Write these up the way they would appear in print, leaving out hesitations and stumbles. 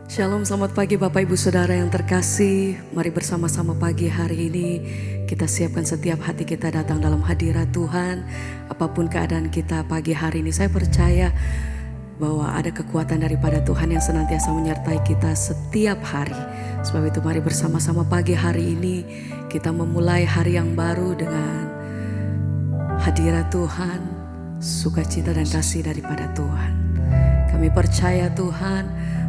Shalom, selamat pagi Bapak Ibu Saudara yang terkasih. Mari bersama-sama pagi hari ini kita siapkan setiap hati kita datang dalam hadirat Tuhan. Apapun keadaan kita pagi hari ini, saya percaya bahwa ada kekuatan daripada Tuhan yang senantiasa menyertai kita setiap hari. Sebab itu mari bersama-sama pagi hari ini kita memulai hari yang baru dengan hadirat Tuhan, sukacita dan kasih daripada Tuhan. Kami percaya Tuhan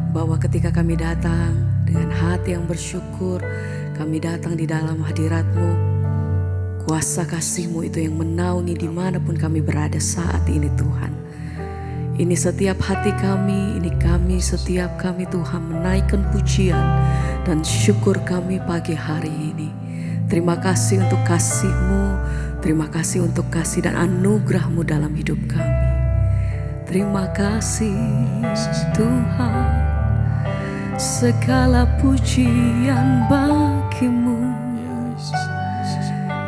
bahwa ketika kami datang dengan hati yang bersyukur, kami datang di dalam hadirat-Mu, kuasa kasih-Mu itu yang menaungi dimanapun kami berada saat ini Tuhan. Ini setiap hati kami, setiap kami Tuhan menaikkan pujian dan syukur kami pagi hari ini. Terima kasih untuk kasih-Mu, terima kasih untuk kasih dan anugerah-Mu dalam hidup kami. Terima kasih Tuhan, segala pujian bagi-Mu.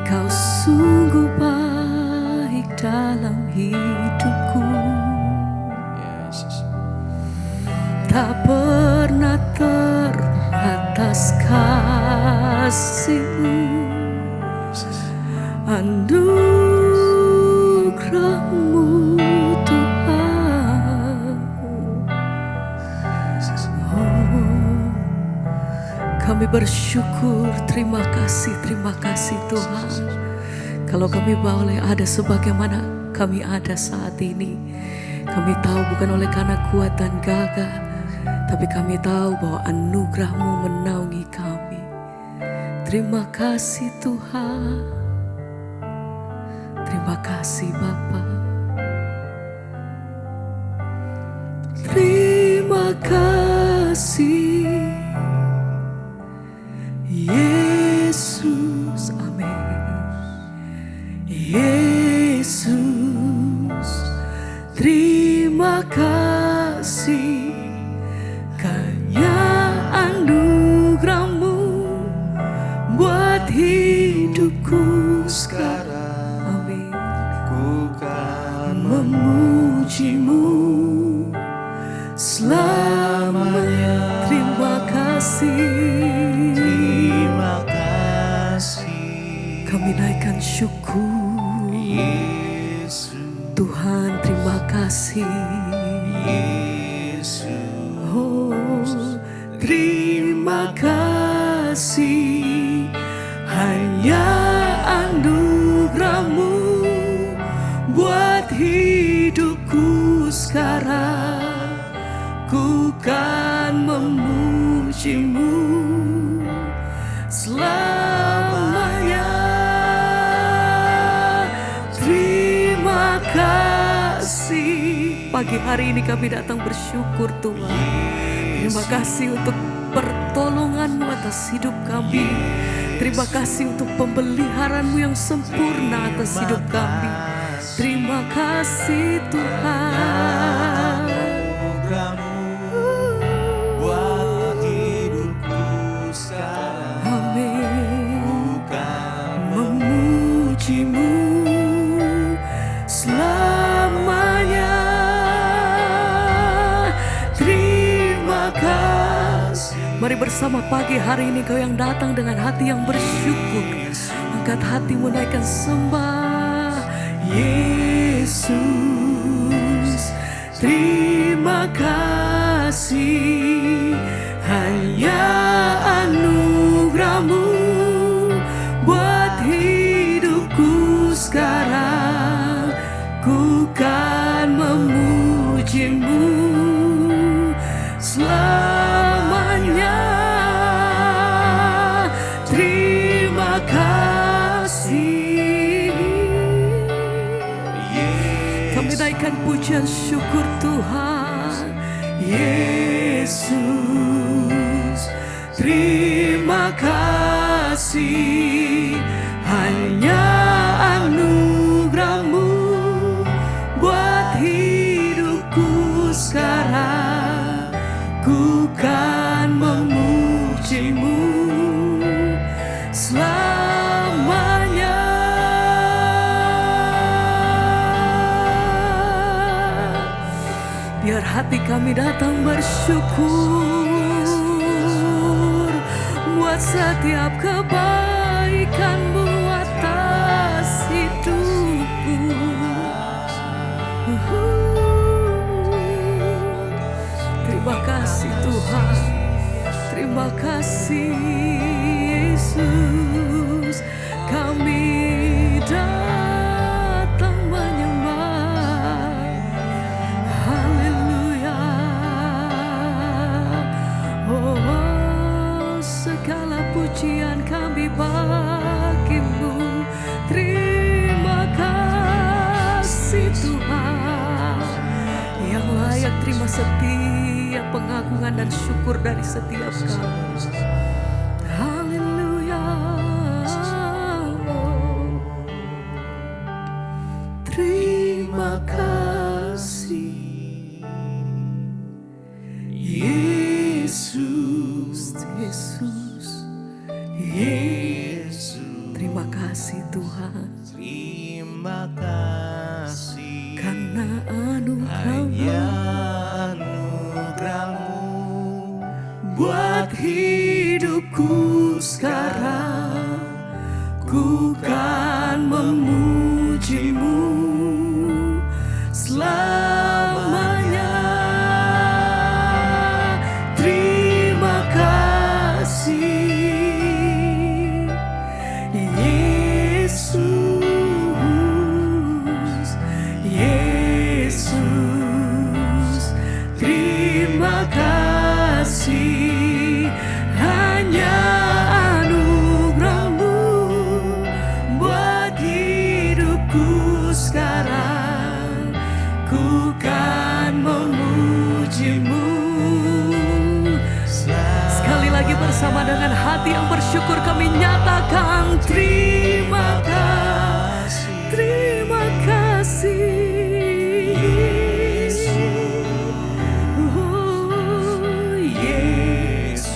Kau sungguh baik dalam hidupku, tak pernah terbatas kasih-Mu, anugerah-Mu Tuhan. Kami bersyukur, terima kasih Tuhan. Kalau kami boleh ada sebagaimana kami ada saat ini, kami tahu bukan oleh karena kuat dan gagah, tapi kami tahu bahwa anugerah-Mu menaungi kami. Terima kasih Tuhan, terima kasih Bapa. Terima kasih Yesus, amin. Yesus, terima kasih karena anugerah-Mu buat hidupku sekarang. Amin. Ku kan Memuji-Mu selamanya. Terima kasih. terima kasih Kami naikkan syukur Yesus, Tuhan, terima kasih. Yesus, Oh, terima kasih, hanya anugerah-Mu buat hidupku sekarang. Ku kan memuji-Mu selamanya. Terima kasih. Pagi hari ini kami datang bersyukur Tuhan. Terima kasih untuk pertolongan-Mu atas hidup kami. Terima kasih untuk pemeliharaan-Mu yang sempurna atas hidup kami. Terima kasih Tuhan. anugerah-Mu buat hidupku sekarang. Amin. Bukan Memuji-Mu selamanya. Terima kasih. Mari bersama pagi hari ini kau yang datang dengan hati yang bersyukur, angkat hati menaikkan sembah. Yesus, terima kasih, hanya anugerah-Mu buat hidupku sekarang. Ku kan memuji-Mu selamanya. Terima kasih. Kami naikkan pujian syukur Tuhan. Yesus, terima kasih, hanya anugerah-Mu buat hidupku sekarang. Ku kan memuji-Mu selamanya. Biar hati kami datang bersyukur. buat setiap kebaikan-Mu atas hidupku. Terima kasih Tuhan, terima kasih Yesus. Kami datang menyembah. Haleluya. Oh, segala pujian kami bagi-Mu. Terima kasih Tuhan, yang layak terima setiap pengagungan dan syukur dari setiap kami. Haleluya. Terima kasih Yesus, Yesus, Yesus. Terima kasih Tuhan, Terima kasih karena hanya anugerah-Mu anugerah-Mu buat hidupku sekarang. Ku kan memuji-Mu selamanya. Terima kasih Yesus, Yesus. Terima kasih hanya anugerah-Mu buat hidupku sekarang. Ku kan memuji-Mu. Sekali lagi bersama dengan hati yang bersyukur kami nyatakan terima kasih, terima kasih oh, Yesus,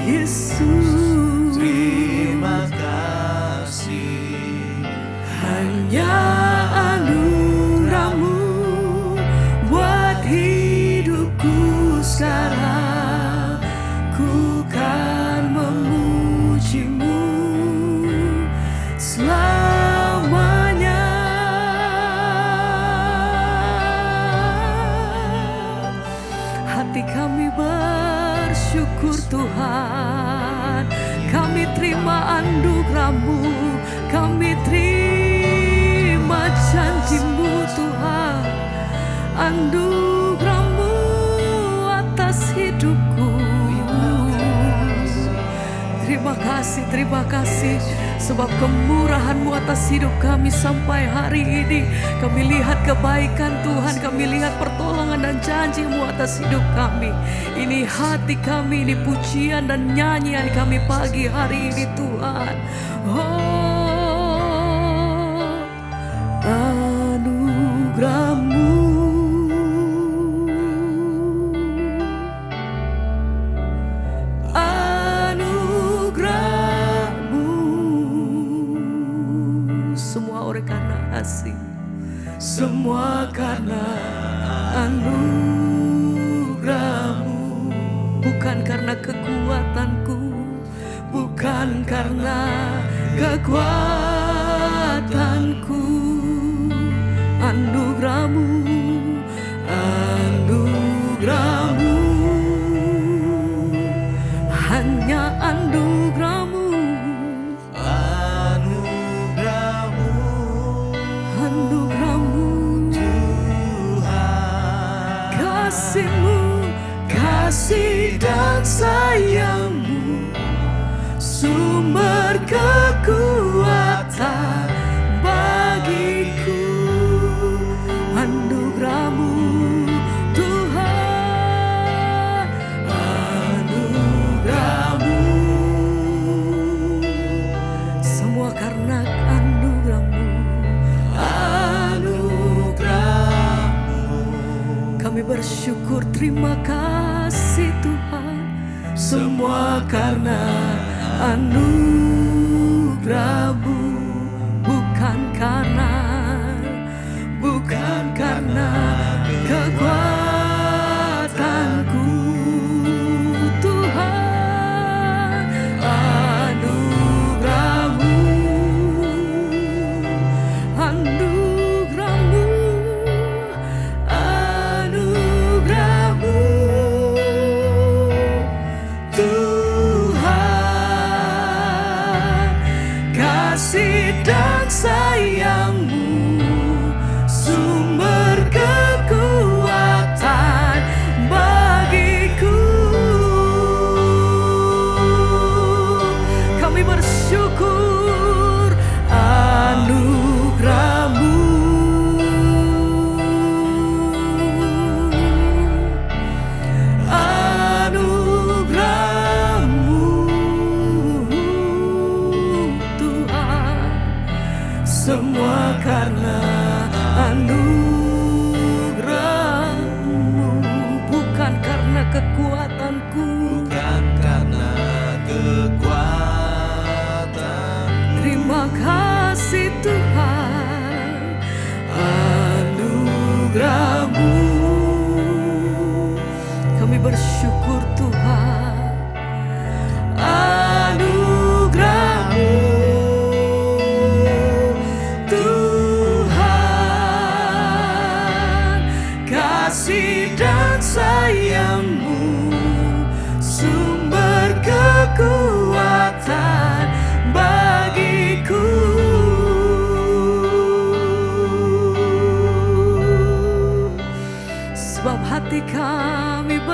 Yesus. Terima kasih hanya anugerah-Mu buat hidupku sekarang. Ku kan memuji-Mu selamanya. Hati kami bersyukur Tuhan, kami terima anugerah-Mu, kami terima janji-Mu Tuhan, anugerah-Mu atas hidupku. Terima kasih sebab kemurahan-Mu atas hidup kami sampai hari ini. Kami lihat kebaikan Tuhan, kami lihat pertolongan dan janji-Mu atas hidup kami. Ini hati kami, ini pujian dan nyanyian kami pagi hari ini Tuhan. Oh, anugerah-Mu semua karena anugerah-Mu, bukan karena kekuatanku, bukan karena kekuatanku. Anugerah-Mu, anugerah-Mu, hanya anugerah-Mu. Kasih dan sayang-Mu, sumber kekuatan bagiku. Anugerah-Mu Tuhan, anugerah-Mu, semua karena anugerah-Mu, anugerah-Mu. Kami bersyukur, terima kasih Tuhan, semua karena anugerah-Mu, bukan karena kekuatanku Tuhan.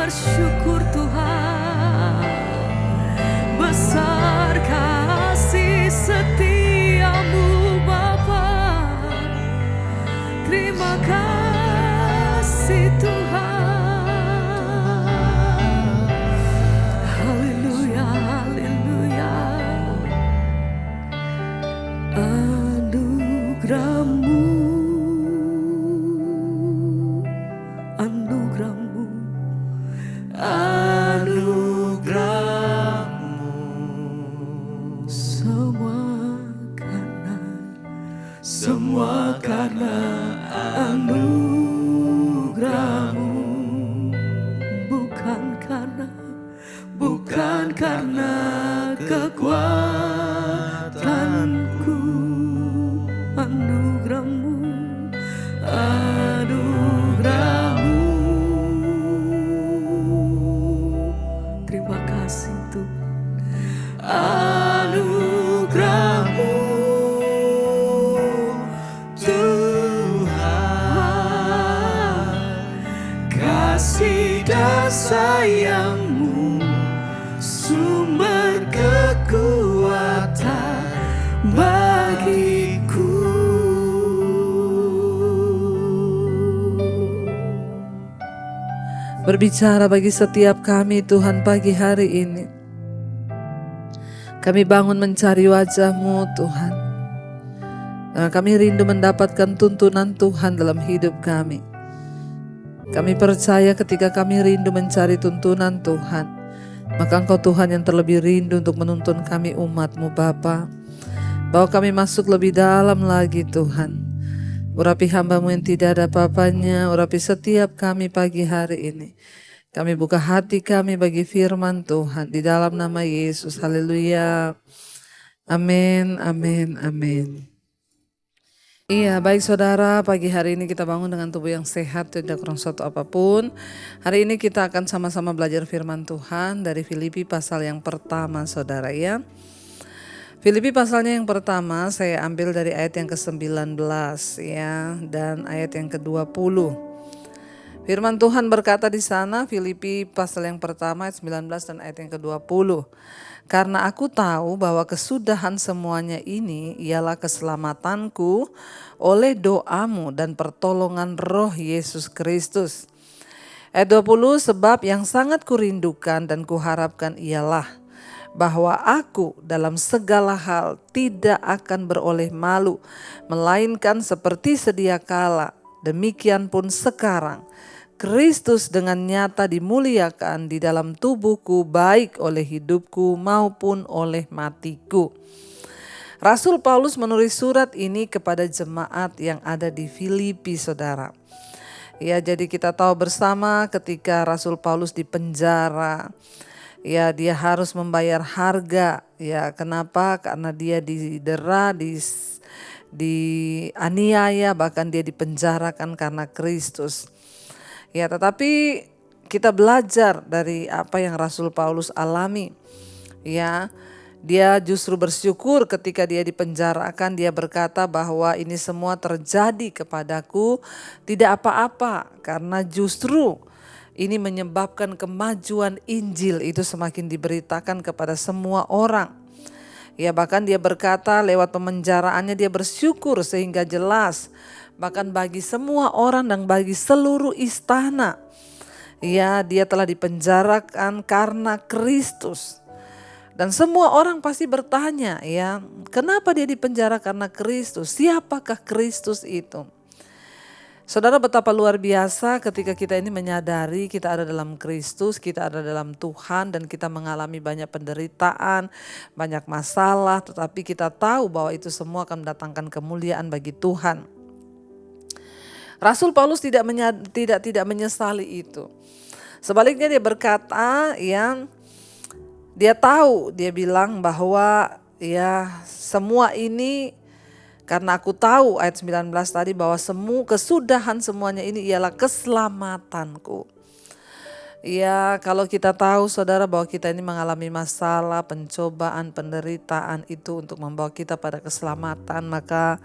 bersyukur Tuhan, besar kasih setiamu Bapa. Terima kasih Tuhan. Haleluya, haleluya. Anugerah-Mu, anugerah-Mu, Anugerah-Mu semua karena anugerah-Mu, bukan karena kekuatanku. Anugerah-Mu, anugerah-Mu. Terima kasih Tuhan. Anugerah-Mu Tuhan, kasih dan sayang-Mu sumber kekuatan bagiku. Berbicara bagi setiap kami Tuhan pagi hari ini. Kami bangun mencari wajah-Mu Tuhan. Karena kami rindu mendapatkan tuntunan Tuhan dalam hidup kami. Kami percaya ketika kami rindu mencari tuntunan Tuhan, maka Engkau Tuhan yang terlebih rindu untuk menuntun kami umat-Mu Bapa. Bawa kami masuk lebih dalam lagi Tuhan. Urapi hamba-Mu yang tidak ada apa-apanya, urapi setiap kami pagi hari ini. Kami buka hati kami bagi firman Tuhan di dalam nama Yesus. Haleluya. Amin, amin, amin. Iya, baik saudara, pagi hari ini kita bangun dengan tubuh yang sehat, tidak kurang suatu apapun. Hari ini kita akan sama-sama belajar firman Tuhan dari Filipi pasal yang pertama saudara ya. Filipi pasalnya yang pertama saya ambil dari ayat yang ke-19 ya, dan ayat yang ke-20. Firman Tuhan berkata di sana, Filipi pasal yang pertama ayat 19 dan ayat yang ke-20. Karena aku tahu bahwa kesudahan semuanya ini ialah keselamatanku oleh doamu dan pertolongan Roh Yesus Kristus. Ayat 20, sebab yang sangat kurindukan dan kuharapkan ialah bahwa aku dalam segala hal tidak akan beroleh malu, melainkan seperti sedia kala, demikian pun sekarang, Kristus dengan nyata dimuliakan di dalam tubuhku, baik oleh hidupku maupun oleh matiku. Rasul Paulus menulis surat ini kepada jemaat yang ada di Filipi, saudara. Ya, jadi kita tahu bersama ketika Rasul Paulus di penjara, ya dia harus membayar harga. Ya, kenapa? Karena dia didera, dianiaya, bahkan dia dipenjarakan karena Kristus. Ya, tetapi kita belajar dari apa yang Rasul Paulus alami. Ya, dia justru bersyukur ketika dia dipenjarakan. Dia berkata bahwa ini semua terjadi kepadaku tidak apa-apa, karena justru ini menyebabkan kemajuan Injil itu semakin diberitakan kepada semua orang. Ya, bahkan dia berkata lewat pemenjaraannya dia bersyukur sehingga jelas. Bahkan bagi semua orang dan bagi seluruh istana. Ya, dia telah dipenjarakan karena Kristus. Dan semua orang pasti bertanya, ya, kenapa dia dipenjara karena Kristus? Siapakah Kristus itu? Saudara, betapa luar biasa ketika kita ini menyadari kita ada dalam Kristus, kita ada dalam Tuhan, dan kita mengalami banyak penderitaan, banyak masalah, tetapi kita tahu bahwa itu semua akan mendatangkan kemuliaan bagi Tuhan. Rasul Paulus tidak menyesali itu. Sebaliknya dia berkata, ya, dia tahu, dia bilang bahwa ya semua ini karena aku tahu ayat 19 tadi bahwa kesudahan semuanya ini ialah keselamatanku. Ya, kalau kita tahu saudara bahwa kita ini mengalami masalah, pencobaan, penderitaan itu untuk membawa kita pada keselamatan, maka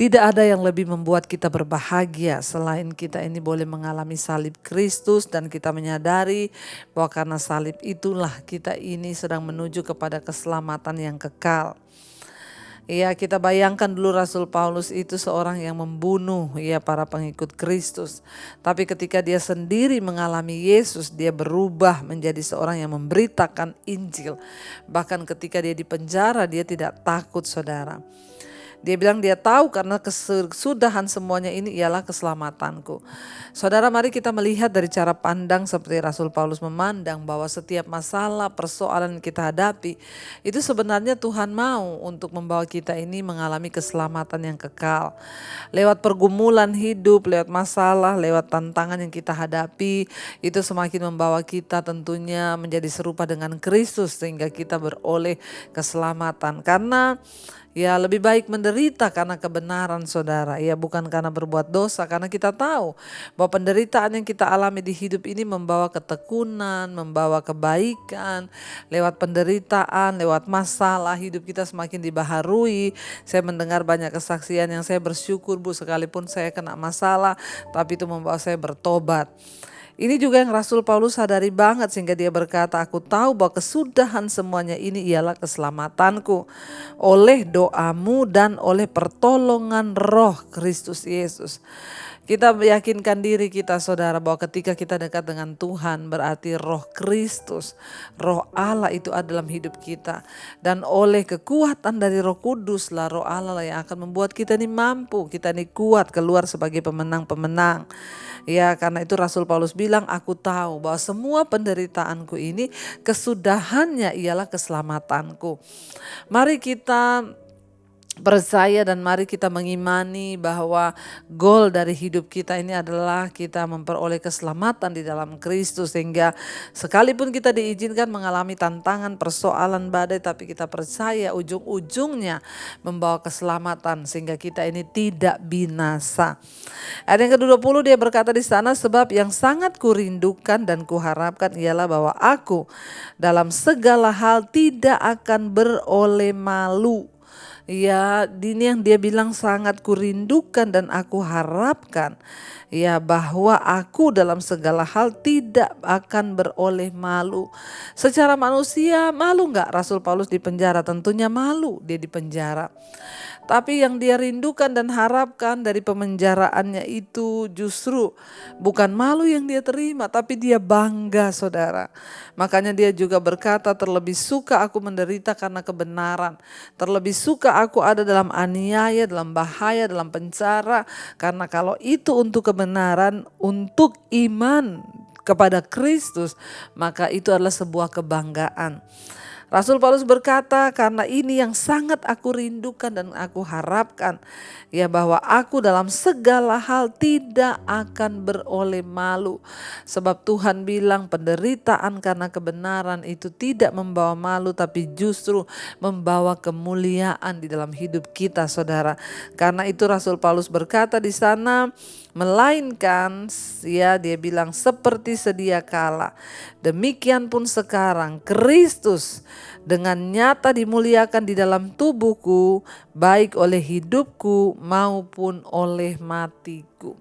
Tidak ada yang lebih membuat kita berbahagia selain kita ini boleh mengalami salib Kristus dan kita menyadari bahwa karena salib itulah kita ini sedang menuju kepada keselamatan yang kekal. Ya, kita bayangkan dulu Rasul Paulus itu seorang yang membunuh ya para pengikut Kristus. Tapi ketika dia sendiri mengalami Yesus, dia berubah menjadi seorang yang memberitakan Injil. Bahkan ketika dia di penjara, dia tidak takut, saudara. Dia bilang dia tahu karena kesudahan semuanya ini ialah keselamatanku. Saudara, mari kita melihat dari cara pandang seperti Rasul Paulus memandang bahwa setiap masalah, persoalan yang kita hadapi itu sebenarnya Tuhan mau untuk membawa kita ini mengalami keselamatan yang kekal. Lewat pergumulan hidup, lewat masalah, lewat tantangan yang kita hadapi, itu semakin membawa kita tentunya menjadi serupa dengan Kristus sehingga kita beroleh keselamatan. Karena ya lebih baik menderita karena kebenaran, saudara. Ya bukan karena berbuat dosa, karena kita tahu bahwa penderitaan yang kita alami di hidup ini membawa ketekunan, membawa kebaikan. Lewat penderitaan, lewat masalah, hidup kita semakin dibaharui. Saya mendengar banyak kesaksian yang saya bersyukur, Bu, sekalipun saya kena masalah, tapi itu membawa saya bertobat. Ini juga yang Rasul Paulus sadari banget sehingga dia berkata, aku tahu bahwa kesudahan semuanya ini ialah keselamatanku oleh doamu dan oleh pertolongan Roh Kristus Yesus. Kita meyakinkan diri kita, saudara, bahwa ketika kita dekat dengan Tuhan berarti Roh Kristus, Roh Allah itu ada dalam hidup kita. Dan oleh kekuatan dari Roh Kudus lah, Roh Allah lah yang akan membuat kita ini mampu, kita ini kuat keluar sebagai pemenang-pemenang. Ya, karena itu Rasul Paulus bilang, aku tahu bahwa semua penderitaanku ini kesudahannya ialah keselamatanku. Mari kita percaya dan mari kita mengimani bahwa goal dari hidup kita ini adalah kita memperoleh keselamatan di dalam Kristus, sehingga sekalipun kita diizinkan mengalami tantangan, persoalan, badai, tapi kita percaya ujung-ujungnya membawa keselamatan sehingga kita ini tidak binasa. Ayat yang ke-20 dia berkata di sana, sebab yang sangat kurindukan dan kuharapkan ialah bahwa aku dalam segala hal tidak akan beroleh malu. Ya, ini yang dia bilang sangat kurindukan dan aku harapkan. Ya, bahwa aku dalam segala hal tidak akan beroleh malu. Secara manusia malu enggak Rasul Paulus di penjara? Tentunya malu dia di penjara. Tapi yang dia rindukan dan harapkan dari pemenjaraannya itu justru bukan malu yang dia terima, tapi dia bangga, saudara. Makanya dia juga berkata, terlebih suka aku menderita karena kebenaran. Terlebih suka aku ada dalam aniaya, dalam bahaya, dalam penjara. Karena kalau itu untuk kebenaran, untuk iman kepada Kristus, maka itu adalah sebuah kebanggaan. Rasul Paulus berkata, karena ini yang sangat aku rindukan dan aku harapkan, ya bahwa aku dalam segala hal tidak akan beroleh malu. Sebab Tuhan bilang penderitaan karena kebenaran itu tidak membawa malu, tapi justru membawa kemuliaan di dalam hidup kita, saudara. Karena itu Rasul Paulus berkata di sana, melainkan ya dia bilang seperti sedia kala, demikian pun sekarang Kristus dengan nyata dimuliakan di dalam tubuhku, baik oleh hidupku maupun oleh matiku.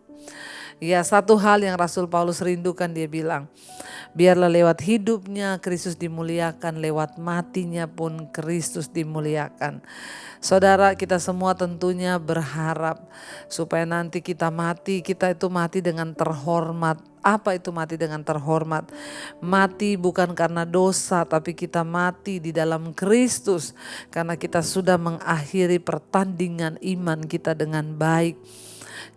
Ya, satu hal yang Rasul Paulus rindukan, dia bilang, biarlah lewat hidupnya Kristus dimuliakan, lewat matinya pun Kristus dimuliakan. Saudara, kita semua tentunya berharap supaya nanti kita mati, kita itu mati dengan terhormat. Apa itu mati dengan terhormat? Mati bukan karena dosa, tapi kita mati di dalam Kristus karena kita sudah mengakhiri pertandingan iman kita dengan baik.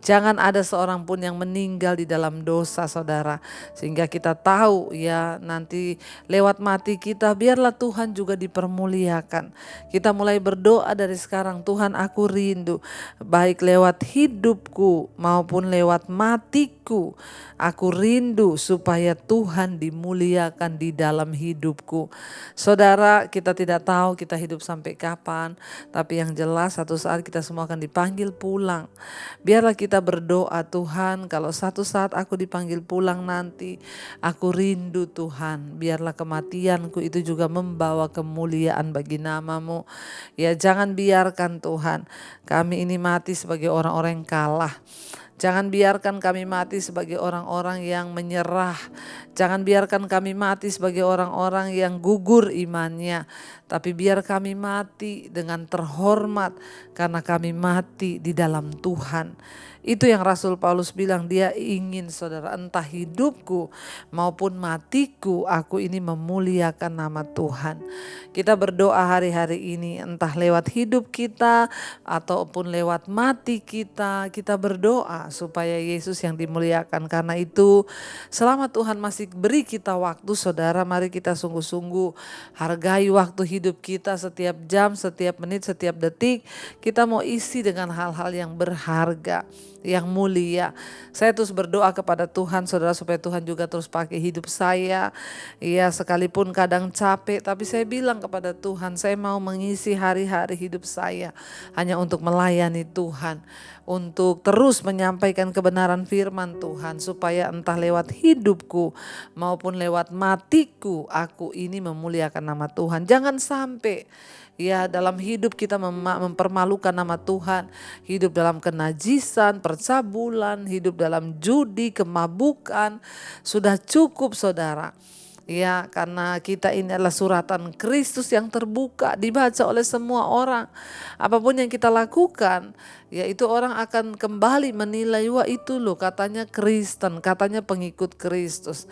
Jangan ada seorang pun yang meninggal di dalam dosa, saudara. Sehingga kita tahu ya nanti lewat mati kita biarlah Tuhan juga dipermuliakan. Kita mulai berdoa dari sekarang, Tuhan aku rindu baik lewat hidupku maupun lewat matiku. Aku rindu supaya Tuhan dimuliakan di dalam hidupku. Saudara, kita tidak tahu kita hidup sampai kapan. Tapi yang jelas satu saat kita semua akan dipanggil pulang. Biarlah kita kita berdoa, Tuhan, kalau satu saat aku dipanggil pulang nanti, aku rindu Tuhan, biarlah kematianku itu juga membawa kemuliaan bagi nama-Mu. Ya, jangan biarkan Tuhan kami ini mati sebagai orang-orang yang kalah. Jangan biarkan kami mati sebagai orang-orang yang menyerah. Jangan biarkan kami mati sebagai orang-orang yang gugur imannya. Tapi biar kami mati dengan terhormat karena kami mati di dalam Tuhan. Itu yang Rasul Paulus bilang, dia ingin saudara, entah hidupku maupun matiku, aku ini memuliakan nama Tuhan. Kita berdoa hari-hari ini, entah lewat hidup kita ataupun lewat mati kita, kita berdoa supaya Yesus yang dimuliakan. Karena itu selama Tuhan masih beri kita waktu, saudara, mari kita sungguh-sungguh hargai waktu hidup kita, setiap jam, setiap menit, setiap detik. Kita mau isi dengan hal-hal yang berharga, yang mulia. Saya terus berdoa kepada Tuhan, saudara, supaya Tuhan juga terus pakai hidup saya. Ya, sekalipun kadang capek, tapi saya bilang kepada Tuhan, saya mau mengisi hari-hari hidup saya hanya untuk melayani Tuhan, untuk terus menyampaikan kebenaran firman Tuhan, supaya entah lewat hidupku maupun lewat matiku, aku ini memuliakan nama Tuhan. Jangan sampai ya dalam hidup kita mempermalukan nama Tuhan, hidup dalam kenajisan, percabulan, hidup dalam judi, kemabukan. Sudah cukup, saudara. Ya, karena kita ini adalah suratan Kristus yang terbuka, dibaca oleh semua orang. Apapun yang kita lakukan, yaitu orang akan kembali menilai, wah itu loh katanya Kristen, katanya pengikut Kristus.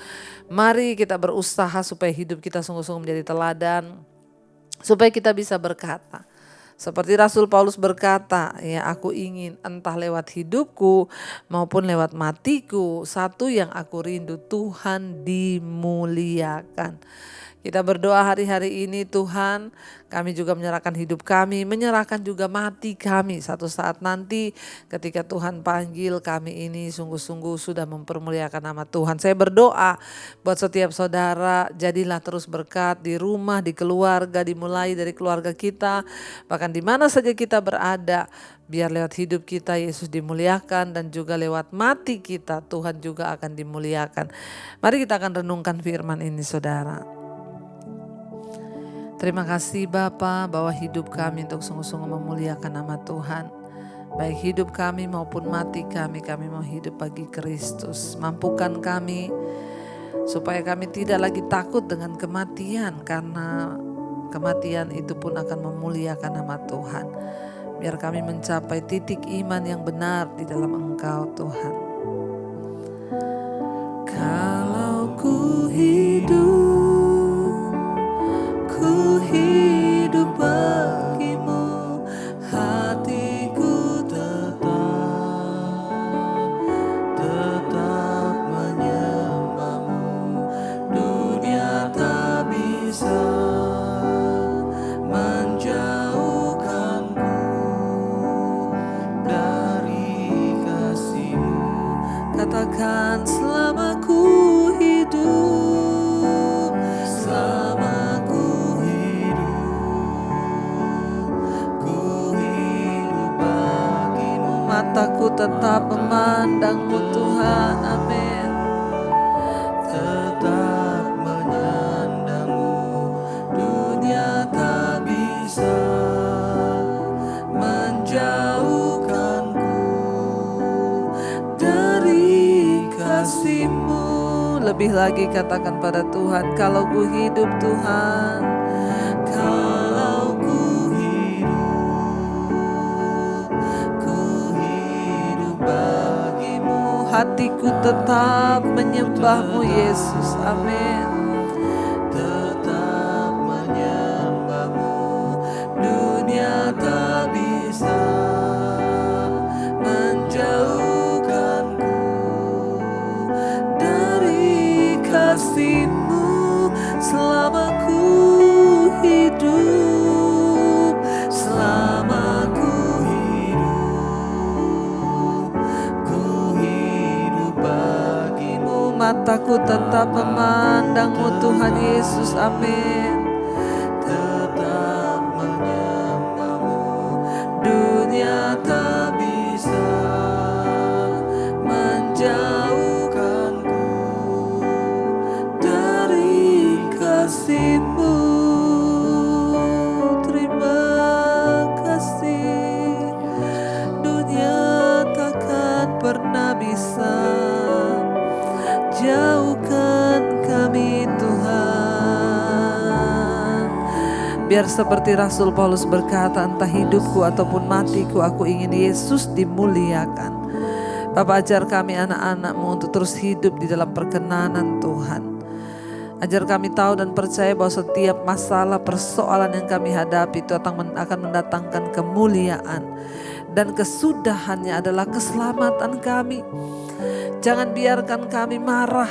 Mari kita berusaha supaya hidup kita sungguh-sungguh menjadi teladan, supaya kita bisa berkata seperti Rasul Paulus berkata, ya, aku ingin entah lewat hidupku maupun lewat matiku, satu yang aku rindu, Tuhan dimuliakan. Kita berdoa hari-hari ini, Tuhan, kami juga menyerahkan hidup kami, menyerahkan juga mati kami. Satu saat nanti ketika Tuhan panggil, kami ini sungguh-sungguh sudah mempermuliakan nama Tuhan. Saya berdoa buat setiap saudara, jadilah terus berkat di rumah, di keluarga, dimulai dari keluarga kita, bahkan di mana saja kita berada. Biar lewat hidup kita Yesus dimuliakan, dan juga lewat mati kita Tuhan juga akan dimuliakan. Mari kita akan renungkan firman ini, saudara. Terima kasih Bapa bahwa hidup kami untuk sungguh-sungguh memuliakan nama Tuhan. Baik hidup kami maupun mati kami mau hidup bagi Kristus. Mampukan kami supaya kami tidak lagi takut dengan kematian, karena kematian itu pun akan memuliakan nama Tuhan. Biar kami mencapai titik iman yang benar di dalam Engkau, Tuhan. Kalau ku hidup bagimu, hatiku tetap menyembahmu. Dunia tak bisa menjauhkanku dari kasih-Mu. Katakan, selama ku hidup, selama ku hidup bagimu, mataku tetap memandang-Mu, Tuhan. Amin. Tetap menyandang-Mu, dunia tak bisa menjauhkanku dari kasih-Mu. Lebih lagi katakan pada Tuhan, kalau ku hidup Tuhan, kalau ku hidup bagimu, hatiku tetap menyembah-Mu Yesus. Amin. Tetap menyembah-Mu, dunia tak bisa menjauhkanku dari kasih-Mu. Selama ku hidup, selama ku hidup bagimu, mataku tetap memandang-Mu, Tuhan Yesus. Amin. Tetap menyembah-Mu, dunia tak bisa kasih-Mu, terima kasih. Dunia takkan pernah bisa jauhkan kami Tuhan. Biar seperti Rasul Paulus berkata, entah hidupku ataupun matiku, aku ingin Yesus dimuliakan. Bapa, ajar kami anak-anak-Mu untuk terus hidup di dalam perkenanan Tuhan. Ajar kami tahu dan percaya bahwa setiap masalah persoalan yang kami hadapi itu akan mendatangkan kemuliaan. Dan kesudahannya adalah keselamatan kami. Jangan biarkan kami marah.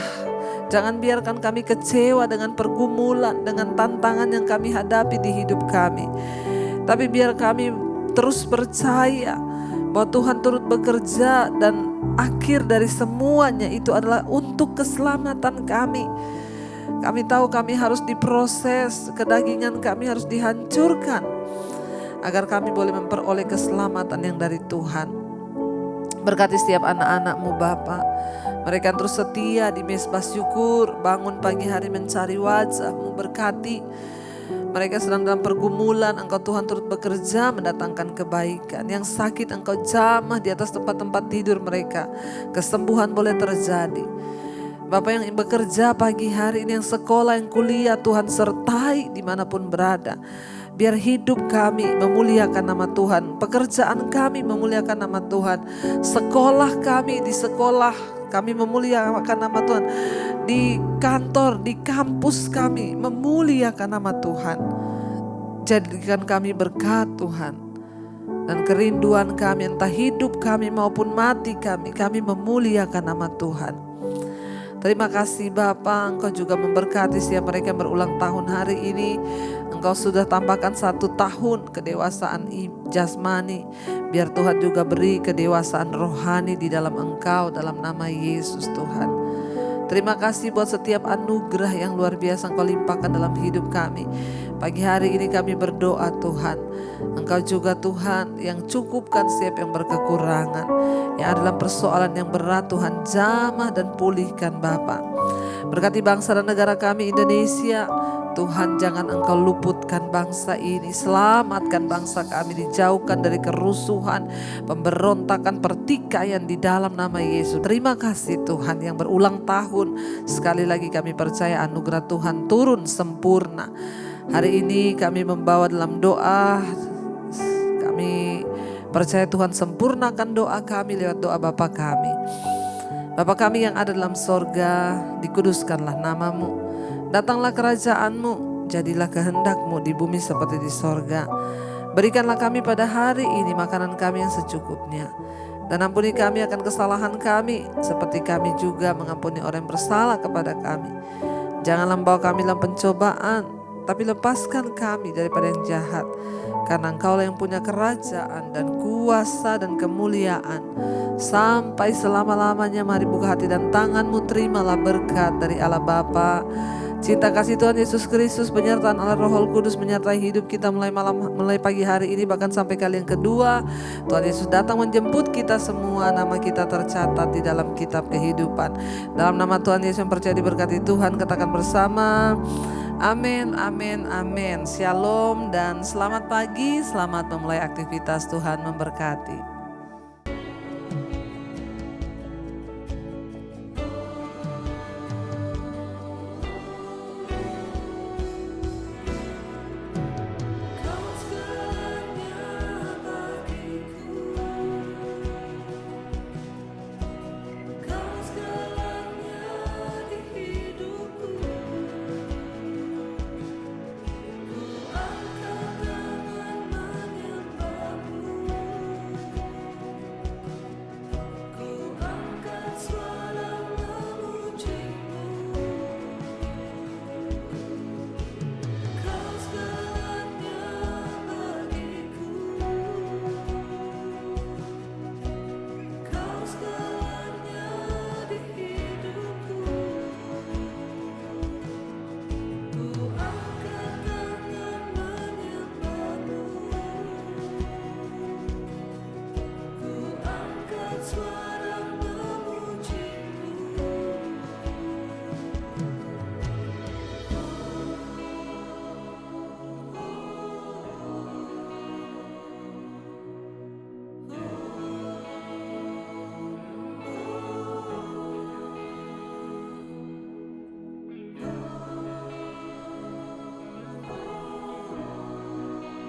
Jangan biarkan kami kecewa dengan pergumulan, dengan tantangan yang kami hadapi di hidup kami. Tapi biar kami terus percaya bahwa Tuhan turut bekerja dan akhir dari semuanya itu adalah untuk keselamatan kami. Kami tahu kami harus diproses, kedagingan kami harus dihancurkan agar kami boleh memperoleh keselamatan yang dari Tuhan. Berkati setiap anak-anak-Mu Bapa. Mereka terus setia di mezbah syukur, bangun pagi hari mencari wajah-Mu. Berkati mereka sedang dalam pergumulan, Engkau Tuhan turut bekerja mendatangkan kebaikan. Yang sakit Engkau jamah di atas tempat-tempat tidur mereka. Kesembuhan boleh terjadi. Bapak yang bekerja pagi hari ini, yang sekolah, yang kuliah, Tuhan sertai dimanapun berada. Biar hidup kami memuliakan nama Tuhan. Pekerjaan kami memuliakan nama Tuhan. Sekolah kami, di sekolah kami memuliakan nama Tuhan. Di kantor, di kampus kami memuliakan nama Tuhan. Jadikan kami berkat Tuhan. Dan kerinduan kami, entah hidup kami maupun mati kami memuliakan nama Tuhan. Terima kasih Bapa, Engkau juga memberkati setiap mereka yang berulang tahun hari ini. Engkau sudah tambahkan 1 tahun kedewasaan jasmani. Biar Tuhan juga beri kedewasaan rohani di dalam Engkau, dalam nama Yesus Tuhan. Terima kasih buat setiap anugerah yang luar biasa Engkau limpahkan dalam hidup kami. Pagi hari ini kami berdoa Tuhan, Engkau juga Tuhan yang cukupkan setiap yang berkekurangan. Yang adalah persoalan yang berat Tuhan, jamah dan pulihkan Bapa. Berkati bangsa dan negara kami Indonesia. Tuhan, jangan Engkau luputkan bangsa ini. Selamatkan bangsa kami, dijauhkan dari kerusuhan, pemberontakan, pertikaian di dalam nama Yesus. Terima kasih Tuhan yang berulang tahun. Sekali lagi kami percaya anugerah Tuhan turun sempurna. Hari ini kami membawa dalam doa. Kami percaya Tuhan sempurnakan doa kami lewat doa Bapa kami. Bapa kami yang ada dalam sorga, dikuduskanlah nama-Mu. Datanglah kerajaan-Mu, jadilah kehendak-Mu di bumi seperti di sorga. Berikanlah kami pada hari ini makanan kami yang secukupnya. Dan ampuni kami akan kesalahan kami, seperti kami juga mengampuni orang yang bersalah kepada kami. Janganlah membawa kami dalam pencobaan, tapi lepaskan kami daripada yang jahat. Karena Engkaulah yang punya kerajaan dan kuasa dan kemuliaan sampai selama-lamanya. Mari buka hati dan tangan-Mu, terimalah berkat dari Allah Bapa, cinta kasih Tuhan Yesus Kristus, penyertaan Allah Roh Kudus menyertai hidup kita mulai pagi hari ini bahkan sampai kali yang kedua. Tuhan Yesus datang menjemput kita semua, nama kita tercatat di dalam kitab kehidupan. Dalam nama Tuhan Yesus yang percaya diberkati Tuhan, katakan bersama, amin, amin, amin. Shalom dan selamat pagi, selamat memulai aktivitas. Tuhan memberkati.